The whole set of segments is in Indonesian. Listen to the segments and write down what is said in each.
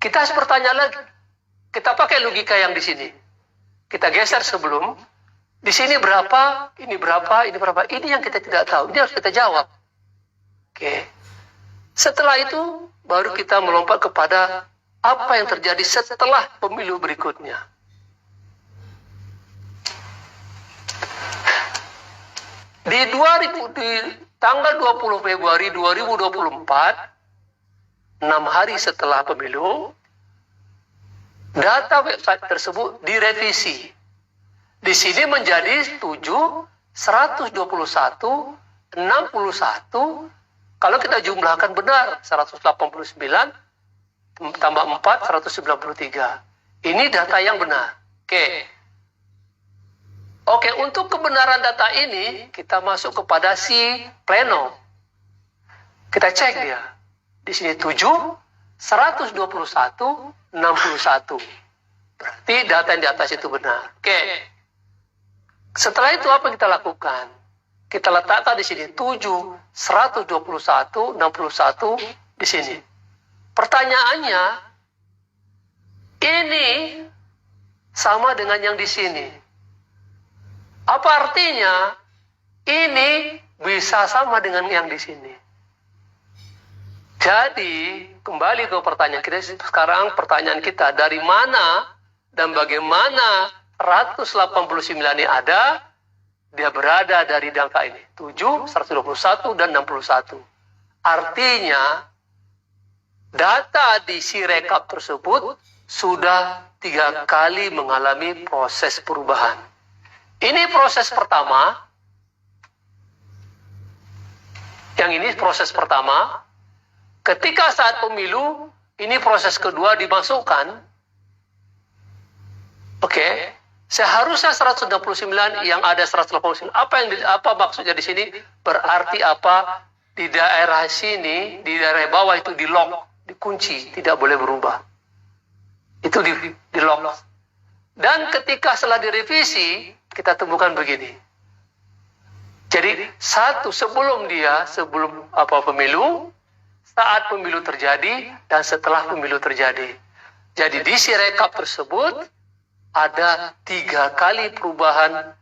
Kita harus bertanya lagi. Kita pakai logika yang di sini. Kita geser sebelum. Di sini berapa, ini berapa, ini berapa. Ini yang kita tidak tahu. Ini harus kita jawab. Oke. Setelah itu, baru kita melompat kepada apa yang terjadi setelah pemilu berikutnya. Di tanggal 20 Februari 2024, 6 hari setelah pemilu, data website tersebut direvisi. Di sini menjadi 7, 121, 61. Kalau kita jumlahkan benar, 189 tambah 4, 193. Ini data yang benar. Oke, untuk kebenaran data ini, kita masuk kepada si pleno. Kita cek dia. Di sini 7, 121, 61. Berarti data yang di atas itu benar. Oke. Setelah itu apa yang kita lakukan? Kita letakkan di sini 7, 121, 61 di sini. Pertanyaannya, ini sama dengan yang di sini. Apa artinya? Ini bisa sama dengan yang di sini. Jadi, kembali ke pertanyaan kita sekarang, pertanyaan kita, dari mana dan bagaimana 189 ini ada? Dia berada dari angka ini, 7, 121, dan 61. Artinya, data di Sirekap tersebut sudah 3 kali mengalami proses perubahan. Ini proses pertama. Yang ini proses pertama. Ketika saat pemilu, ini proses kedua dimasukkan. Oke. Seharusnya 169 yang ada 189. Apa maksudnya di sini? Berarti apa? Di daerah sini, di daerah bawah itu di-lock, dikunci, tidak boleh berubah. Itu di-lock. Dan ketika setelah direvisi, kita temukan begini. Jadi sebelum pemilu, saat pemilu terjadi, dan setelah pemilu terjadi. Jadi di Sirekap tersebut ada 3 kali perubahan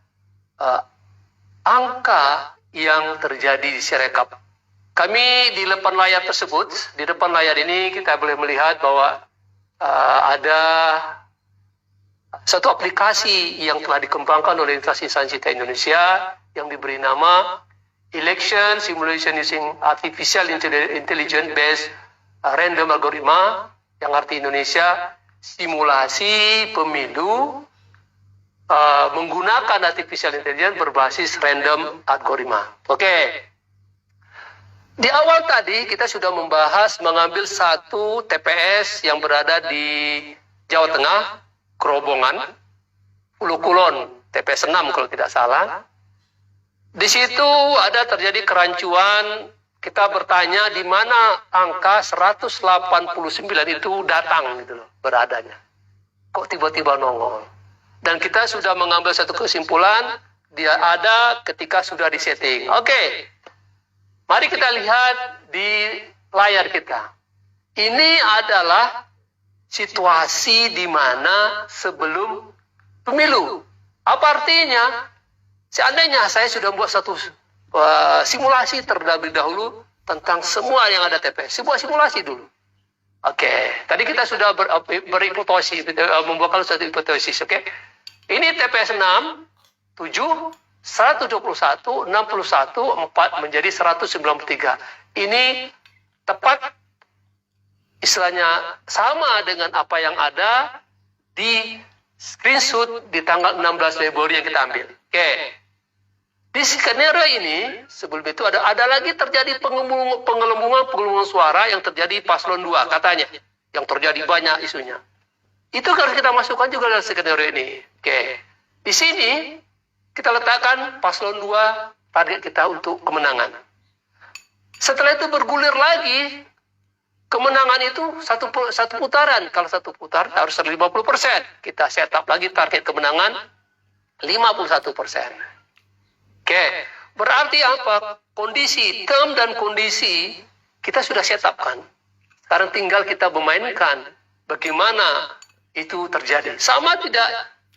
angka yang terjadi di Sirekap. Kami di depan layar tersebut, di depan layar ini kita boleh melihat bahwa ada satu aplikasi yang telah dikembangkan oleh Universitas Insan Cita Indonesia yang diberi nama Election Simulation Using Artificial Intelligence Based Random Algorithm, yang arti Indonesia simulasi pemilu menggunakan artificial intelligence berbasis random algoritma. Oke. Di awal tadi kita sudah membahas mengambil satu TPS yang berada di Jawa Tengah, Kerobongan, Ulu Kulon, TPS 6 kalau tidak salah. Di situ ada terjadi kerancuan. Kita bertanya di mana angka 189 itu datang gitu loh, beradanya. Kok tiba-tiba nongol? Dan kita sudah mengambil satu kesimpulan, dia ada ketika sudah disetting. Oke. Mari kita lihat di layar kita. Ini adalah situasi di mana sebelum pemilu. Apa artinya? Seandainya saya sudah buat satu simulasi terlebih dahulu tentang semua yang ada TPS. Sebuah simulasi dulu. Oke. Tadi kita sudah berhipotesis, membuat satu hipotesis. Oke. Ini TPS 6, 7, 121, 61, 4 menjadi 193. Ini tepat istilahnya sama dengan apa yang ada di screenshot di tanggal 16 Februari yang kita ambil. Oke. Di skenario ini, sebelum itu ada lagi terjadi penggelembungan suara yang terjadi paslon 2 katanya. Yang terjadi banyak isunya. Itu harus kita masukkan juga dalam skenario ini. Oke. Di sini, kita letakkan paslon 2 target kita untuk kemenangan. Setelah itu bergulir lagi, kemenangan itu satu putaran. Kalau satu putaran harus 50%. Kita setup lagi target kemenangan 51%. Oke, berarti apa? Kondisi, term dan kondisi kita sudah setup kan. Sekarang tinggal kita memainkan bagaimana itu terjadi. Sama tidak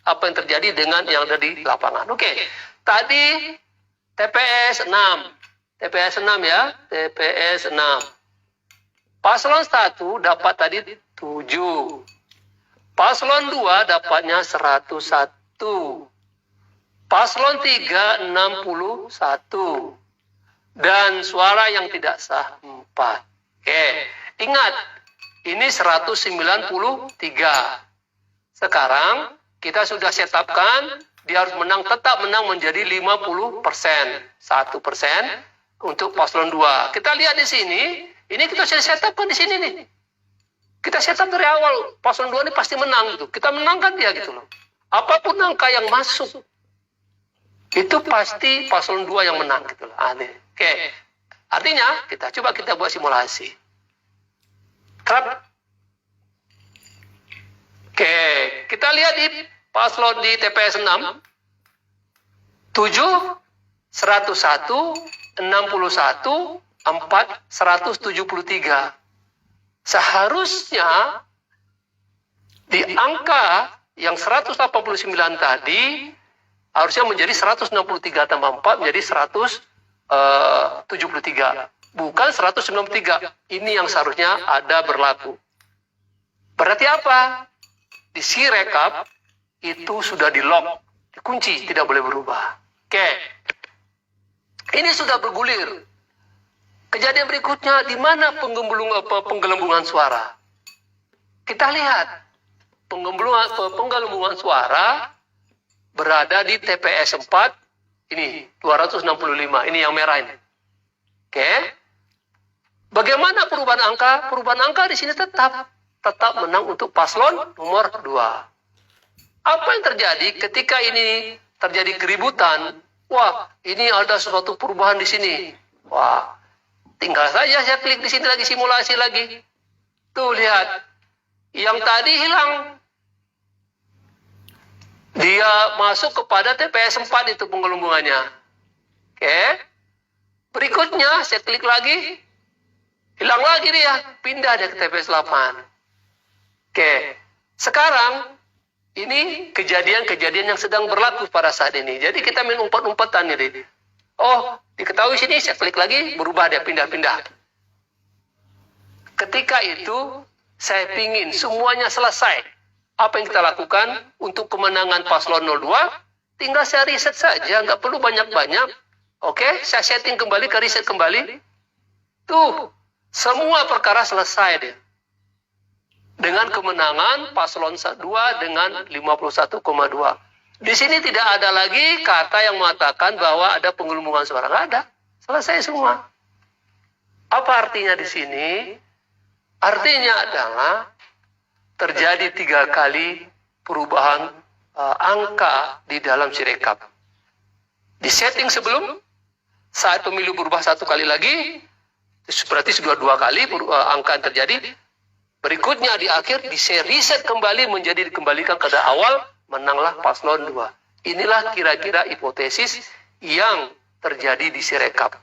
apa yang terjadi dengan yang ada di lapangan. Oke, tadi TPS 6. TPS 6 ya, TPS 6. Paslon 1 dapat tadi 7. Paslon 2 dapatnya 101. Paslon 3 61. Dan suara yang tidak sah 4. Oke, ingat ini 193. Sekarang kita sudah setupkan dia harus menang, tetap menang menjadi 50%. 1% untuk paslon 2. Kita lihat di sini, ini kita sudah setupkan di sini nih. Kita setup dari awal, paslon 2 ini pasti menang gitu. Kita menangkan dia gitu loh. Apapun angka yang masuk, itu pasti paslon 2 yang menang gitu loh. Aneh. Oke. Artinya, kita buat simulasi. Terap. Oke, kita lihat di paslon di TPS 6. 7, 101, 61, 4, 173. Seharusnya di angka yang 189 tadi harusnya menjadi 163 tambah 4 menjadi 173. Bukan 193. Ini yang seharusnya ada berlaku. Berarti apa? Di Sirekap itu sudah di lock, dikunci, tidak boleh berubah. Oke. Ini sudah bergulir. Kejadian berikutnya, di mana penggelembungan suara? Kita lihat, penggelembungan suara berada di TPS 4, ini 265, ini yang merah ini. Oke. Bagaimana perubahan angka? Perubahan angka di sini tetap menang untuk paslon nomor 2. Apa yang terjadi ketika ini terjadi keributan? Wah, ini ada suatu perubahan di sini. Wah, tinggal saja saya klik di sini lagi, simulasi lagi. Tuh lihat, yang tadi hilang. Dia masuk kepada TPS 4 itu penggelembungannya. Oke. Berikutnya saya klik lagi. Hilang lagi dia, pindah dia ke TPS 8. Oke. Sekarang ini kejadian-kejadian yang sedang berlaku pada saat ini. Jadi kita main umpat-umpatan ini. Oh, diketahui sini, saya klik lagi, berubah dia, pindah-pindah. Ketika itu, saya pingin semuanya selesai. Apa yang kita lakukan untuk kemenangan paslon 02? Tinggal saya riset saja, nggak perlu banyak-banyak. Oke, saya setting kembali ke riset kembali. Tuh, semua perkara selesai dia. Dengan kemenangan paslon 2 dengan 51,2. Di sini tidak ada lagi kata yang mengatakan bahwa ada penggelembungan suara. Nggak ada. Selesai semua. Apa artinya di sini? Artinya adalah terjadi 3 kali perubahan angka di dalam Sirekap. Di setting sebelum, saat pemilu berubah 1 kali lagi, berarti sudah 2 kali angka yang terjadi. Berikutnya di akhir, di reset kembali menjadi dikembalikan ke awal, menanglah paslon 2. Inilah kira-kira hipotesis yang terjadi di Sirekap.